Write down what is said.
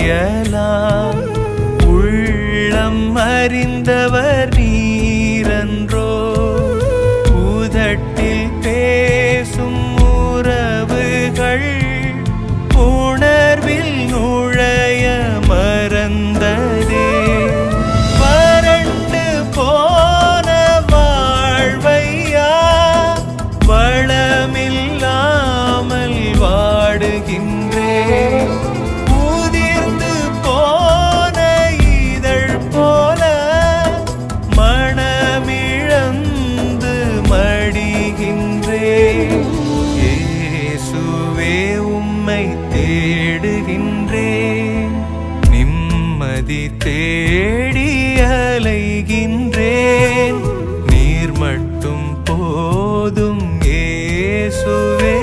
அறியலாம். உள்ளம் அறிந்தவர் நீரன்றோ, உதட்டில் பேசும் உறவுகள் உணர்வில் நுழைய மறந்ததே. வறண்டு போன வாழ்வையா வளமில்லாமல் வாடுகின்றேன். உதிர்ந்து போன இதழ் போல மனமிழந்து மடிகின்றேன். இயேசுவே உம்மை தேடுகின்றேன், நிம்மதி தேடி அலைகின்றேன். நீர் மட்டும் போதும் இயேசுவே.